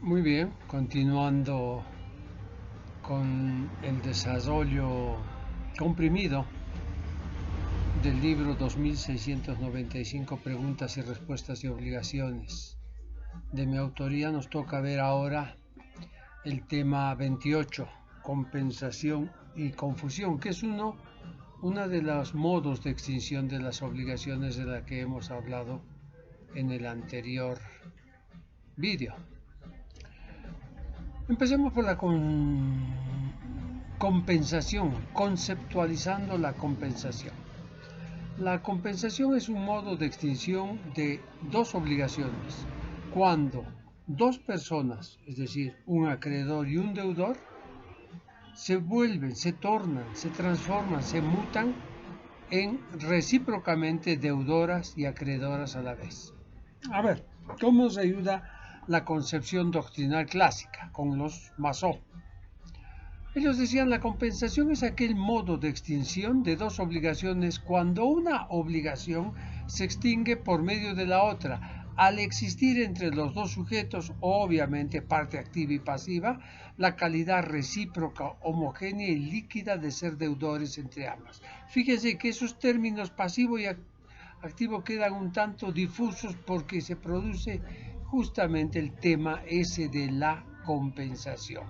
Muy bien, continuando con el desarrollo comprimido del libro 2695 Preguntas y Respuestas y Obligaciones. De mi autoría nos toca ver ahora el tema 28, compensación y confusión, que es uno de los modos de extinción de las obligaciones de la que hemos hablado en el anterior vídeo. Empecemos por la compensación, conceptualizando la compensación. La compensación es un modo de extinción de dos obligaciones. Cuando dos personas, es decir, un acreedor y un deudor, se vuelven, se tornan, se transforman, se mutan en recíprocamente deudoras y acreedoras a la vez. A ver, ¿cómo nos ayuda la concepción doctrinal clásica con los Masó? Ellos decían la compensación es aquel modo de extinción de dos obligaciones cuando una obligación se extingue por medio de la otra. Al existir entre los dos sujetos, obviamente parte activa y pasiva, la calidad recíproca, homogénea y líquida de ser deudores entre ambas. Fíjense que esos términos pasivo y activo quedan un tanto difusos porque se produce justamente el tema ese de la compensación.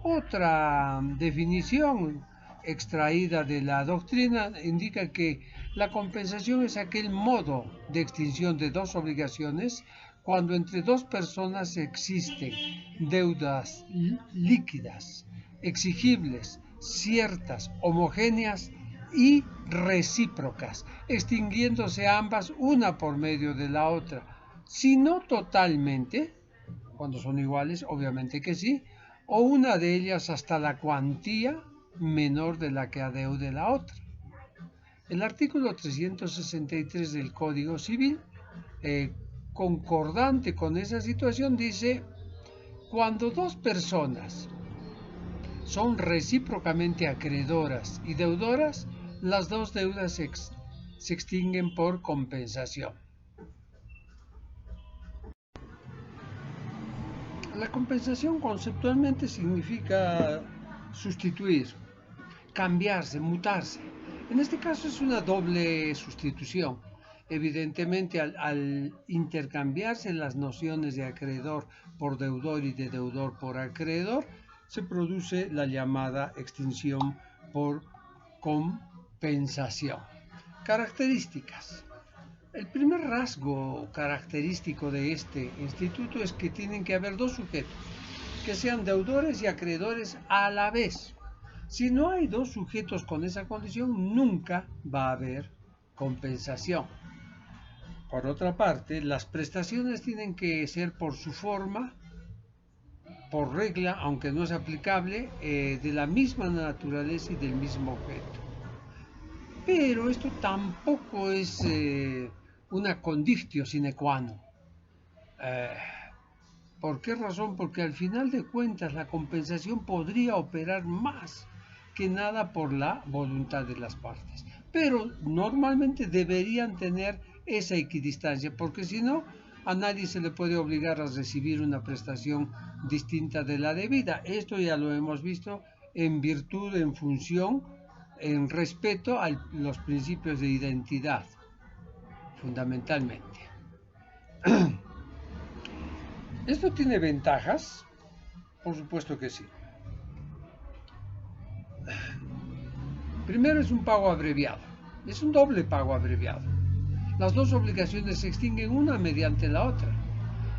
Otra definición extraída de la doctrina indica que la compensación es aquel modo de extinción de dos obligaciones cuando entre dos personas existen deudas líquidas, exigibles, ciertas, homogéneas y recíprocas, extinguiéndose ambas una por medio de la otra, si no totalmente, cuando son iguales, obviamente que sí, o una de ellas hasta la cuantía menor de la que adeude la otra. El artículo 363 del Código Civil, concordante con esa situación, dice, cuando dos personas son recíprocamente acreedoras y deudoras, las dos deudas se extinguen por compensación. La compensación conceptualmente significa sustituir, cambiarse, mutarse. En este caso es una doble sustitución. Evidentemente, al intercambiarse las nociones de acreedor por deudor y de deudor por acreedor, se produce la llamada extinción por compensación. Características. El primer rasgo característico de este instituto es que tienen que haber dos sujetos, que sean deudores y acreedores a la vez. Si no hay dos sujetos con esa condición, nunca va a haber compensación. Por otra parte, las prestaciones tienen que ser por su forma, por regla, aunque no es aplicable, de la misma naturaleza y del mismo objeto. Pero esto tampoco es una condictio sine qua non. ¿Por qué razón? Porque al final de cuentas la compensación podría operar más que nada por la voluntad de las partes. Pero normalmente deberían tener esa equidistancia, porque si no, a nadie se le puede obligar a recibir una prestación distinta de la debida. Esto ya lo hemos visto en virtud, en función, en respeto a los principios de identidad, fundamentalmente. ¿Esto tiene ventajas? Por supuesto que sí. Primero es un pago abreviado. Es un doble pago abreviado. Las dos obligaciones se extinguen una mediante la otra.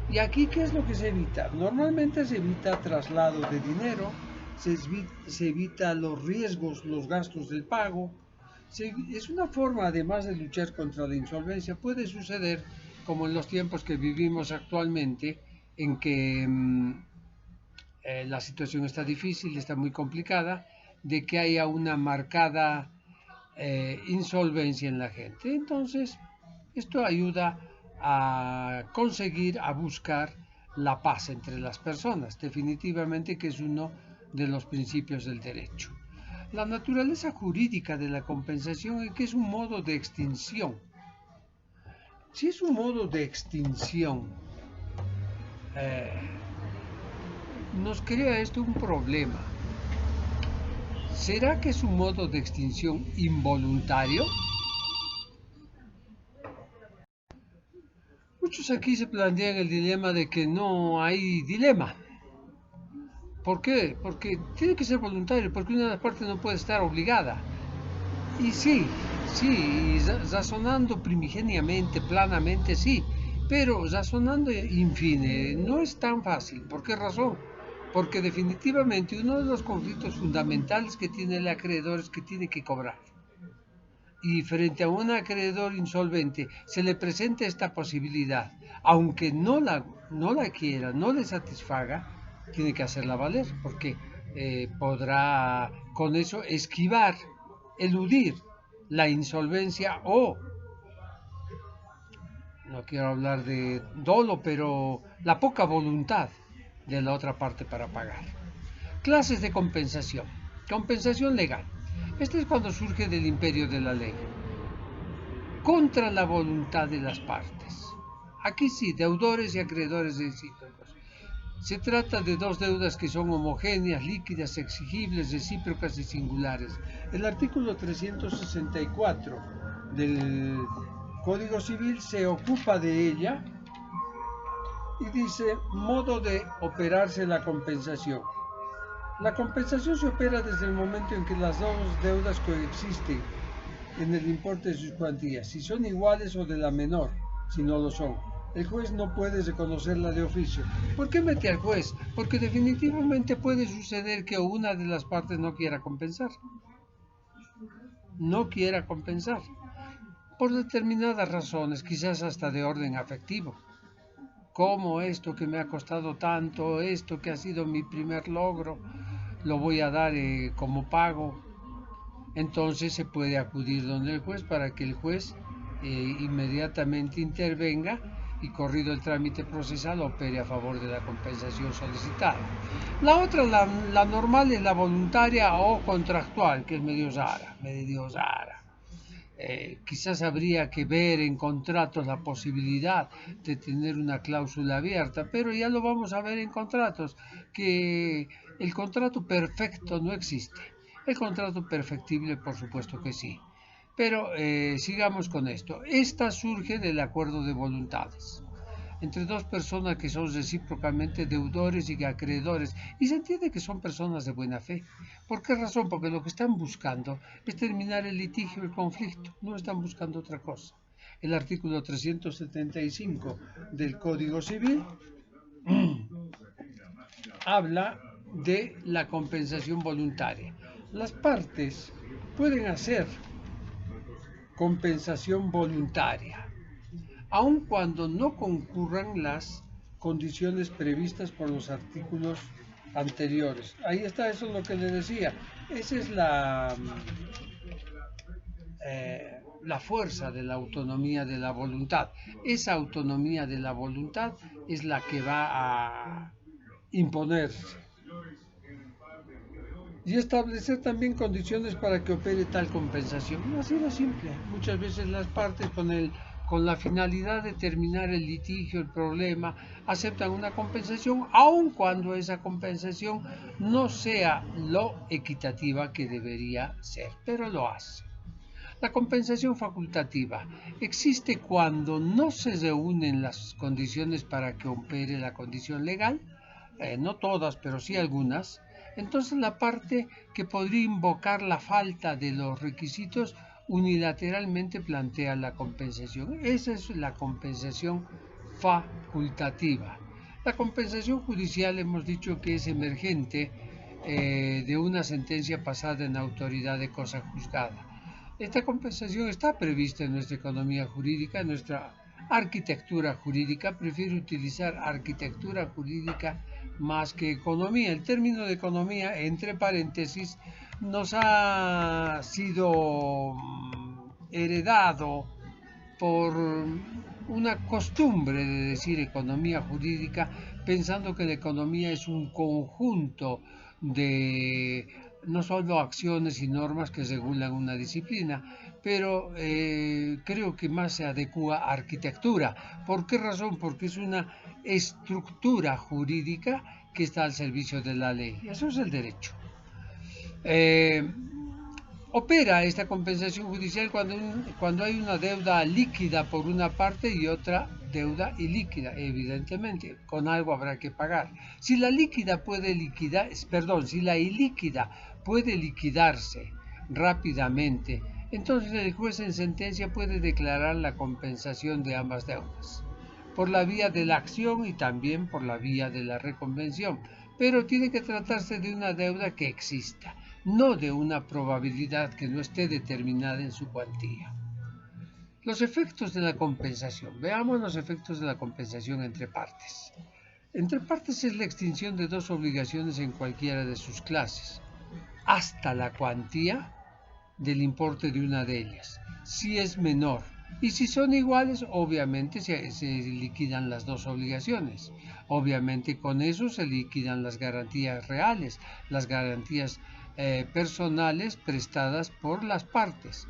¿Y aquí qué es lo que se evita? Normalmente se evita traslado de dinero, se evita los riesgos, los gastos del pago. Es una forma, además de luchar contra la insolvencia, puede suceder, como en los tiempos que vivimos actualmente, en que la situación está difícil, está muy complicada, de que haya una marcada insolvencia en la gente. Entonces, esto ayuda a conseguir, a buscar la paz entre las personas, definitivamente que es uno de los principios del derecho. La naturaleza jurídica de la compensación es que es un modo de extinción. Si es un modo de extinción nos crea esto un problema. ¿Será que es un modo de extinción involuntario? Muchos aquí se plantean el dilema de que no hay dilema. ¿Por qué? Porque tiene que ser voluntario, porque una de las partes no puede estar obligada. Y sí, sí, razonando primigeniamente, planamente, sí, pero razonando infine no es tan fácil. ¿Por qué razón? Porque definitivamente uno de los conflictos fundamentales que tiene el acreedor es que tiene que cobrar. Y frente a un acreedor insolvente se le presenta esta posibilidad, aunque no la quiera, no le satisfaga, tiene que hacerla valer, porque podrá con eso esquivar, eludir la insolvencia o, no quiero hablar de dolo, pero la poca voluntad de la otra parte para pagar. Clases de compensación. Compensación legal. Este es cuando surge del imperio de la ley, contra la voluntad de las partes. Aquí sí, deudores y acreedores recíprocos. Se trata de dos deudas que son homogéneas, líquidas, exigibles, recíprocas y singulares. El artículo 364 del Código Civil se ocupa de ella y dice modo de operarse la compensación. La compensación se opera desde el momento en que las dos deudas coexisten en el importe de sus cuantías, si son iguales o de la menor, si no lo son. El juez no puede reconocerla de oficio. ¿Por qué mete al juez? Porque definitivamente puede suceder que una de las partes no quiera compensar. No quiera compensar. Por determinadas razones, quizás hasta de orden afectivo. Como esto que me ha costado tanto, esto que ha sido mi primer logro, lo voy a dar como pago. Entonces se puede acudir donde el juez para que el juez inmediatamente intervenga y, corrido el trámite procesal, opere a favor de la compensación solicitada. La otra, la normal, es la voluntaria o contractual, que es medio rara. Quizás habría que ver en contratos la posibilidad de tener una cláusula abierta, pero ya lo vamos a ver en contratos, que el contrato perfecto no existe. El contrato perfectible, por supuesto que sí. Pero sigamos con esto. Esta surge del acuerdo de voluntades entre dos personas que son recíprocamente deudores y acreedores, y se entiende que son personas de buena fe. ¿Por qué razón? Porque lo que están buscando es terminar el litigio, el conflicto, no están buscando otra cosa. El artículo 375 del Código Civil habla de la compensación voluntaria. Las partes pueden hacer compensación voluntaria, aun cuando no concurran las condiciones previstas por los artículos anteriores. Ahí está, eso es lo que le decía. Esa es la fuerza de la autonomía de la voluntad. Esa autonomía de la voluntad es la que va a imponerse. Y establecer también condiciones para que opere tal compensación. Así de simple. Muchas veces las partes con la finalidad de terminar el litigio, el problema, aceptan una compensación, aun cuando esa compensación no sea lo equitativa que debería ser, pero lo hace. La compensación facultativa existe cuando no se reúnen las condiciones para que opere la condición legal, no todas, pero sí algunas. Entonces la parte que podría invocar la falta de los requisitos unilateralmente plantea la compensación. Esa es la compensación facultativa. La compensación judicial hemos dicho que es emergente de una sentencia pasada en autoridad de cosa juzgada. Esta compensación está prevista en nuestra economía jurídica, en nuestra arquitectura jurídica. Prefiero utilizar arquitectura jurídica más que economía. El término de economía, entre paréntesis, nos ha sido heredado por una costumbre de decir economía jurídica, pensando que la economía es un conjunto de no solo acciones y normas que regulan una disciplina, pero creo que más se adecua a arquitectura. ¿Por qué razón? Porque es una estructura jurídica que está al servicio de la ley. Eso es el derecho. Opera esta compensación judicial cuando hay una deuda líquida por una parte y otra deuda ilíquida, evidentemente, con algo habrá que pagar. Si la ilíquida puede liquidarse rápidamente, entonces el juez en sentencia puede declarar la compensación de ambas deudas, por la vía de la acción y también por la vía de la reconvención, pero tiene que tratarse de una deuda que exista, no de una probabilidad que no esté determinada en su cuantía. Los efectos de la compensación. Veamos los efectos de la compensación entre partes. Entre partes es la extinción de dos obligaciones en cualquiera de sus clases, hasta la cuantía del importe de una de ellas, si es menor. Y si son iguales, obviamente se liquidan las dos obligaciones. Obviamente con eso se liquidan las garantías reales, las garantías personales prestadas por las partes.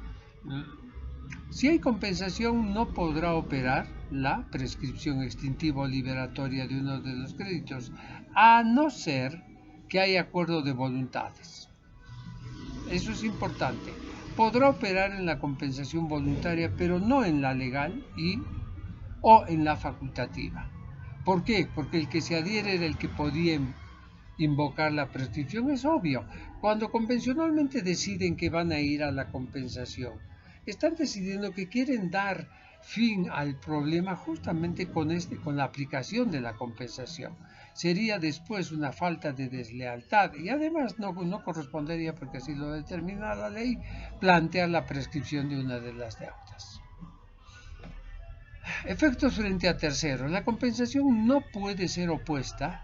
Si hay compensación, no podrá operar la prescripción extintiva o liberatoria de uno de los créditos, a no ser que haya acuerdo de voluntades. Eso es importante. Podrá operar en la compensación voluntaria, pero no en la legal o en la facultativa. ¿Por qué? Porque el que se adhiere era el que podía invocar la prescripción, es obvio. Cuando convencionalmente deciden que van a ir a la compensación, están decidiendo que quieren dar fin al problema justamente con la aplicación de la compensación. Sería después una falta de deslealtad y además no correspondería, porque así lo determina la ley, plantear la prescripción de una de las deudas. Efectos frente a terceros. La compensación no puede ser opuesta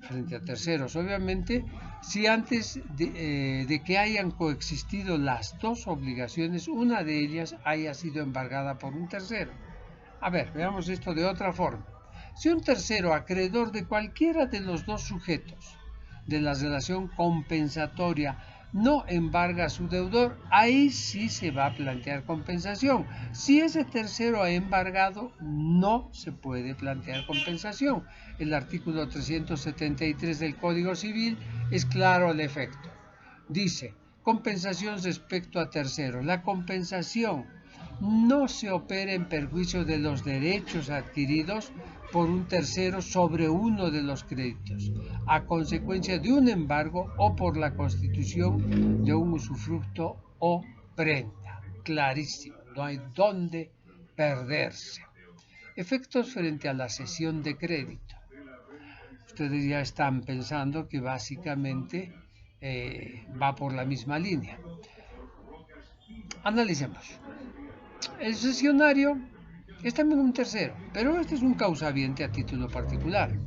frente a terceros, obviamente, si antes de que hayan coexistido las dos obligaciones, una de ellas haya sido embargada por un tercero. A ver, veamos esto de otra forma. Si un tercero, acreedor de cualquiera de los dos sujetos de la relación compensatoria, no embarga a su deudor, ahí sí se va a plantear compensación. Si ese tercero ha embargado, no se puede plantear compensación. El artículo 373 del Código Civil es claro al efecto. Dice, compensación respecto a terceros. La compensación no se opera en perjuicio de los derechos adquiridos por un tercero sobre uno de los créditos, a consecuencia de un embargo o por la constitución de un usufructo o prenda. Clarísimo, no hay dónde perderse. Efectos frente a la cesión de crédito. Ustedes ya están pensando que básicamente va por la misma línea. Analicemos. El cesionario es también un tercero, pero este es un causaviente a título particular.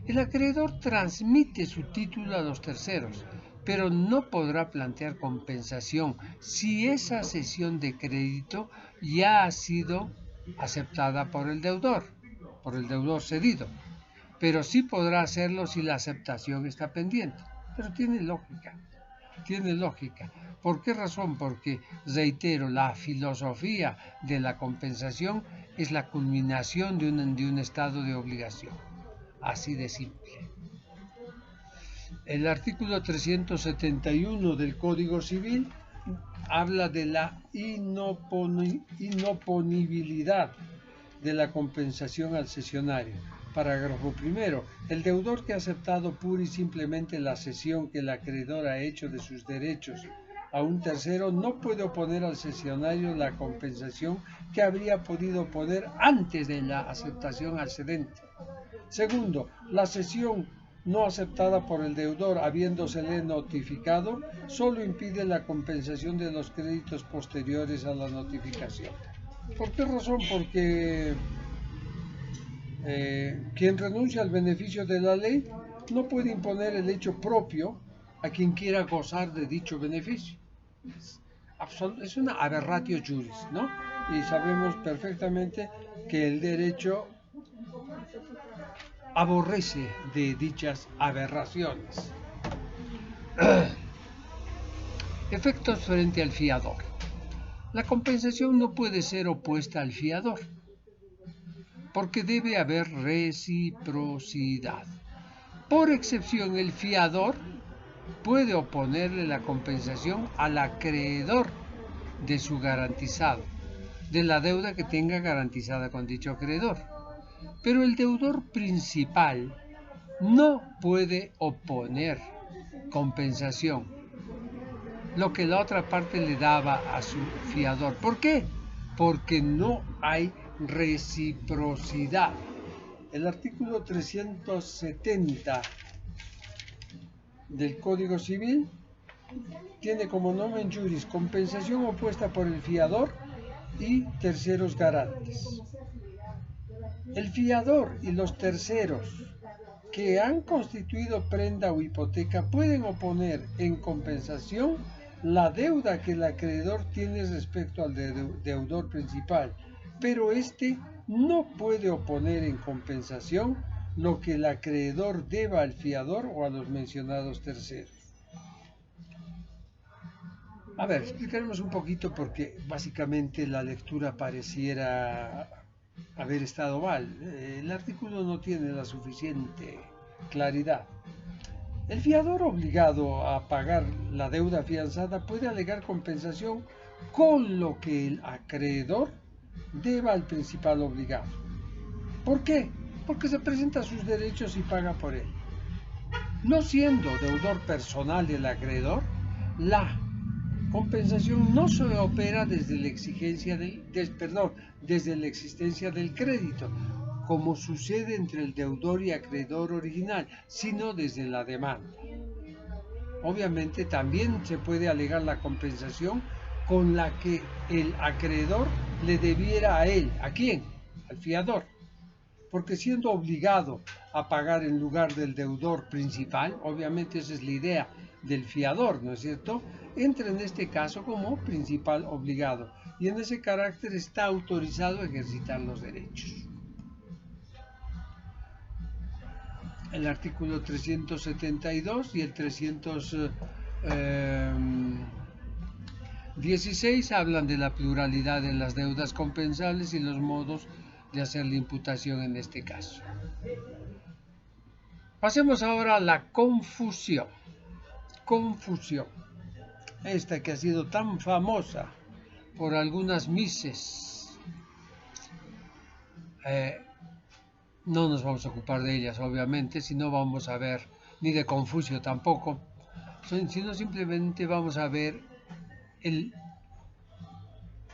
El acreedor transmite su título a los terceros, pero no podrá plantear compensación si esa cesión de crédito ya ha sido aceptada por el deudor cedido, pero sí podrá hacerlo si la aceptación está pendiente. Pero tiene lógica. ¿Por qué razón? Porque, reitero, la filosofía de la compensación es la culminación de un estado de obligación. Así de simple. El artículo 371 del Código Civil habla de la inoponibilidad de la compensación al cesionario. Parágrafo primero. El deudor que ha aceptado pura y simplemente la cesión que el acreedor ha hecho de sus derechos a un tercero no puede oponer al cesionario la compensación que habría podido oponer antes de la aceptación al cedente. Segundo, la cesión no aceptada por el deudor habiéndosele notificado solo impide la compensación de los créditos posteriores a la notificación. ¿Por qué razón? Porque quien renuncia al beneficio de la ley no puede imponer el hecho propio a quien quiera gozar de dicho beneficio. Es una aberratio juris, ¿no? Y sabemos perfectamente que el derecho aborrece de dichas aberraciones. Efectos frente al fiador. La compensación no puede ser opuesta al fiador, porque debe haber reciprocidad. Por excepción, el fiador puede oponerle la compensación al acreedor de su garantizado, de la deuda que tenga garantizada con dicho acreedor. Pero el deudor principal no puede oponer compensación, lo que la otra parte le daba a su fiador. ¿Por qué? Porque no hay reciprocidad. El artículo 370 del Código Civil tiene como nomen juris compensación opuesta por el fiador y terceros garantes. El fiador y los terceros que han constituido prenda o hipoteca pueden oponer en compensación la deuda que el acreedor tiene respecto al deudor principal, pero éste no puede oponer en compensación lo que el acreedor deba al fiador o a los mencionados terceros. A ver, explicaremos un poquito porque básicamente la lectura pareciera haber estado mal. El artículo no tiene la suficiente claridad. El fiador obligado a pagar la deuda afianzada puede alegar compensación con lo que el acreedor deba al principal obligado. ¿Por qué? Porque se presenta sus derechos y paga por él. No siendo deudor personal del acreedor, la compensación no se opera desde la existencia del crédito, como sucede entre el deudor y acreedor original, sino desde la demanda. Obviamente también se puede alegar la compensación con la que el acreedor le debiera a él. ¿A quién? Al fiador. Porque siendo obligado a pagar en lugar del deudor principal, obviamente esa es la idea del fiador, ¿no es cierto?, entra en este caso como principal obligado y en ese carácter está autorizado a ejercitar los derechos. El artículo 372 y el 316 hablan de la pluralidad de las deudas compensables y los modos de hacer la imputación en este caso. Pasemos ahora a la confusión. Confusión. Esta que ha sido tan famosa por algunas mises. No nos vamos a ocupar de ellas, obviamente, si no vamos a ver, ni de Confucio tampoco, sino simplemente vamos a ver el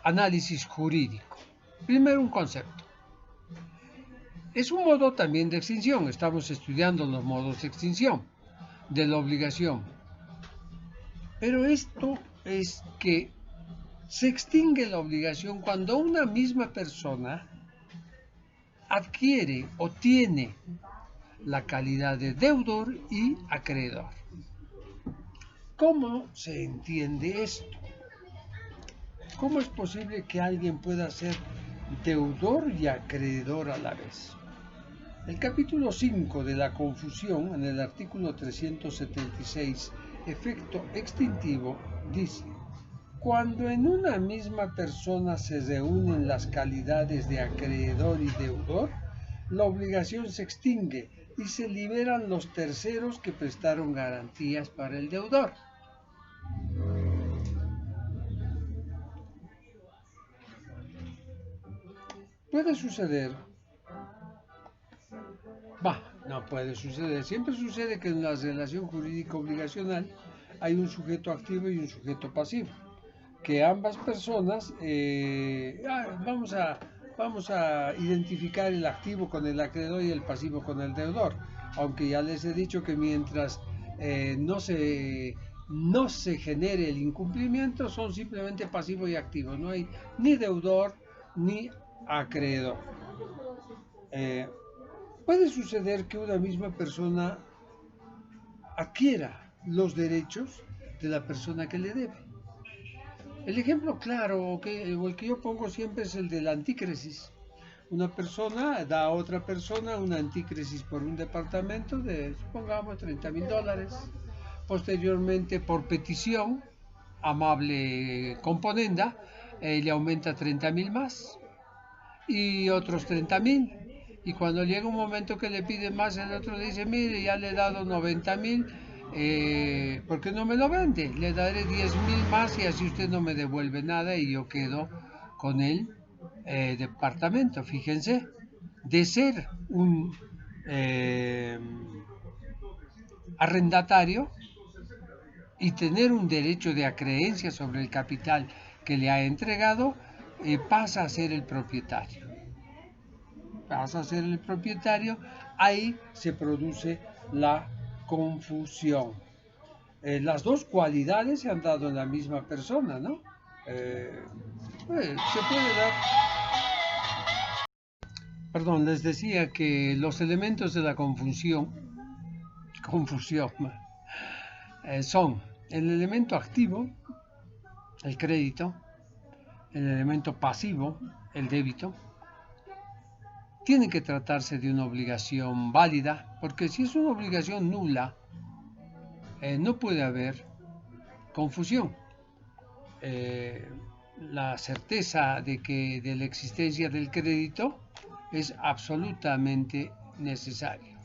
análisis jurídico. Primero, un concepto. Es un modo también de extinción, estamos estudiando los modos de extinción de la obligación. Pero esto es que se extingue la obligación cuando una misma persona adquiere o tiene la calidad de deudor y acreedor. ¿Cómo se entiende esto? ¿Cómo es posible que alguien pueda ser deudor y acreedor a la vez? El capítulo 5 de la confusión, en el artículo 376, efecto extintivo, dice: cuando en una misma persona se reúnen las calidades de acreedor y deudor, la obligación se extingue y se liberan los terceros que prestaron garantías para el deudor. Puede suceder, no puede suceder, siempre sucede que en la relación jurídica obligacional hay un sujeto activo y un sujeto pasivo, que ambas personas, vamos a identificar el activo con el acreedor y el pasivo con el deudor, aunque ya les he dicho que mientras no se genere el incumplimiento, son simplemente pasivo y activo, no hay ni deudor ni acreedor. Puede suceder que una misma persona adquiera los derechos de la persona que le debe. El ejemplo claro el que yo pongo siempre es el de la antícresis. Una persona da a otra persona una antícresis por un departamento de, supongamos, $30,000. Posteriormente, por petición, amable componenda, le aumenta 30,000 más y otros 30,000. Y cuando llega un momento que le pide más, el otro dice, mire, ya le he dado 90.000, ¿por qué no me lo vende? Le daré 10.000 más y así usted no me devuelve nada y yo quedo con el departamento. Fíjense, de ser un arrendatario y tener un derecho de acreencia sobre el capital que le ha entregado, pasa a ser el propietario. Pasa a ser el propietario, ahí se produce la confusión. Las dos cualidades se han dado en la misma persona, ¿no? Se puede dar. Perdón, les decía que los elementos de la confusión son el elemento activo, el crédito, el elemento pasivo, el débito. Tiene que tratarse de una obligación válida, porque si es una obligación nula, no puede haber confusión. La certeza de la existencia del crédito es absolutamente necesaria.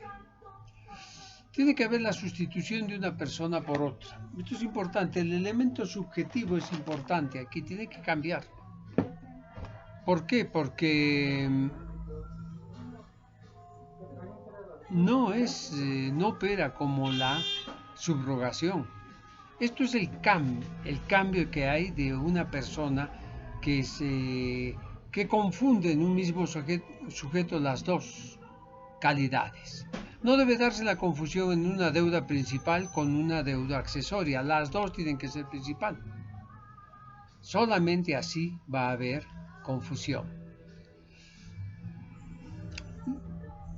Tiene que haber la sustitución de una persona por otra. Esto es importante, el elemento subjetivo es importante, aquí tiene que cambiar. ¿Por qué? Porque no opera como la subrogación. Esto es el cambio que hay de una persona que confunde en un mismo sujeto las dos calidades. No debe darse la confusión en una deuda principal con una deuda accesoria. Las dos tienen que ser principal. Solamente así va a haber confusión.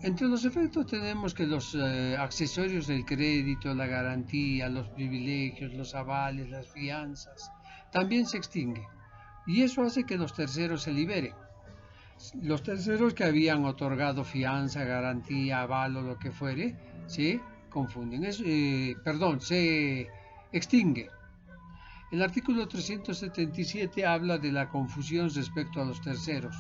Entre los efectos tenemos que los accesorios del crédito, la garantía, los privilegios, los avales, las fianzas, también se extinguen. Y eso hace que los terceros se liberen. Los terceros que habían otorgado fianza, garantía, aval o lo que fuere, se confunden, se extingue. El artículo 377 habla de la confusión respecto a los terceros.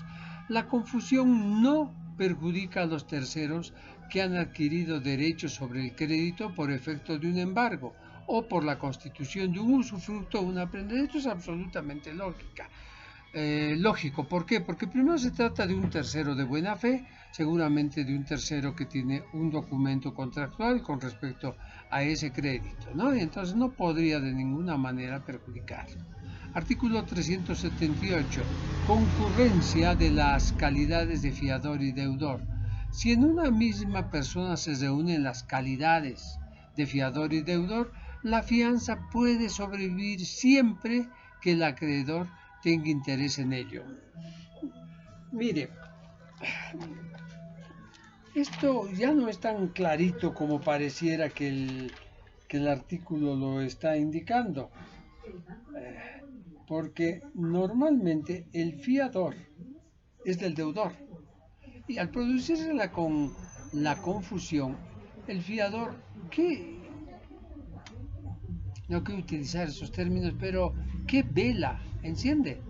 La confusión no perjudica a los terceros que han adquirido derechos sobre el crédito por efecto de un embargo o por la constitución de un usufructo o una prenda. Esto es absolutamente lógico. ¿Por qué? Porque primero se trata de un tercero de buena fe, seguramente de un tercero que tiene un documento contractual con respecto a ese crédito, ¿no? Y entonces no podría de ninguna manera perjudicar. Artículo 378. Concurrencia de las calidades de fiador y deudor. Si en una misma persona se reúnen las calidades de fiador y deudor, la fianza puede sobrevivir siempre que el acreedor tenga interés en ello. Mire, esto ya no es tan clarito como pareciera que el artículo lo está indicando, porque normalmente el fiador es del deudor y al producirse la confusión, el fiador, no quiero utilizar esos términos, pero ¿qué vela enciende?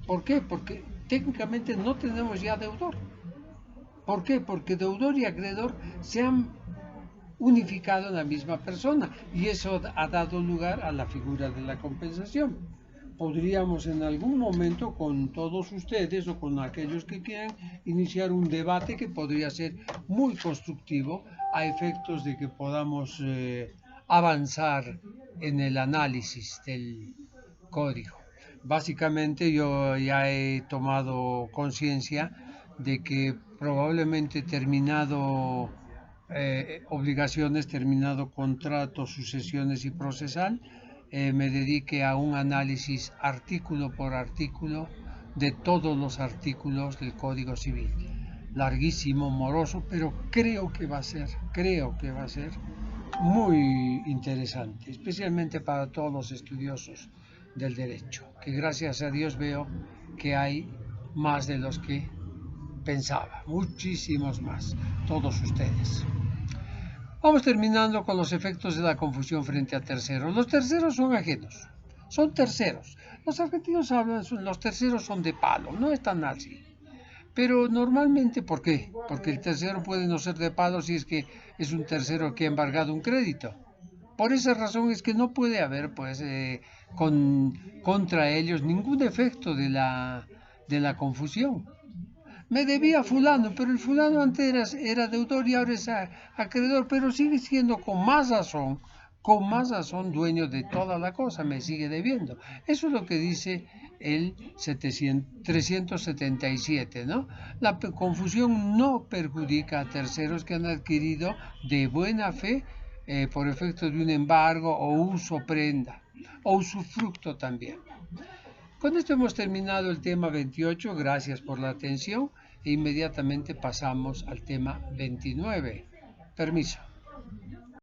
¿Por qué? Porque técnicamente no tenemos ya deudor. ¿Por qué? Porque deudor y acreedor se han unificado en la misma persona y eso ha dado lugar a la figura de la compensación. Podríamos en algún momento con todos ustedes o con aquellos que quieran iniciar un debate que podría ser muy constructivo a efectos de que podamos avanzar en el análisis del código. Básicamente yo ya he tomado conciencia de que probablemente terminado obligaciones, terminado contrato, sucesiones y procesal, me dedique a un análisis artículo por artículo de todos los artículos del Código Civil. Larguísimo, moroso, pero creo que va a ser muy interesante, especialmente para todos los estudiosos del derecho, que gracias a Dios veo que hay más de los que pensaba, muchísimos más, todos ustedes. Vamos terminando con los efectos de la confusión frente a terceros. Los terceros son ajenos, son terceros. Los argentinos hablan, los terceros son de palo, no están así. Pero normalmente, ¿por qué? Porque el tercero puede no ser de pago si es que es un tercero que ha embargado un crédito. Por esa razón es que no puede haber, pues, contra ellos ningún efecto de la confusión. Me debía fulano, pero el fulano antes era deudor y ahora es acreedor, pero sigue siendo con más razón dueño de toda la cosa, me sigue debiendo. Eso es lo que dice el 377, ¿no? La confusión no perjudica a terceros que han adquirido de buena fe por efecto de un embargo o uso prenda o usufructo también. Con esto hemos terminado el tema 28, gracias por la atención e inmediatamente pasamos al tema 29. Permiso.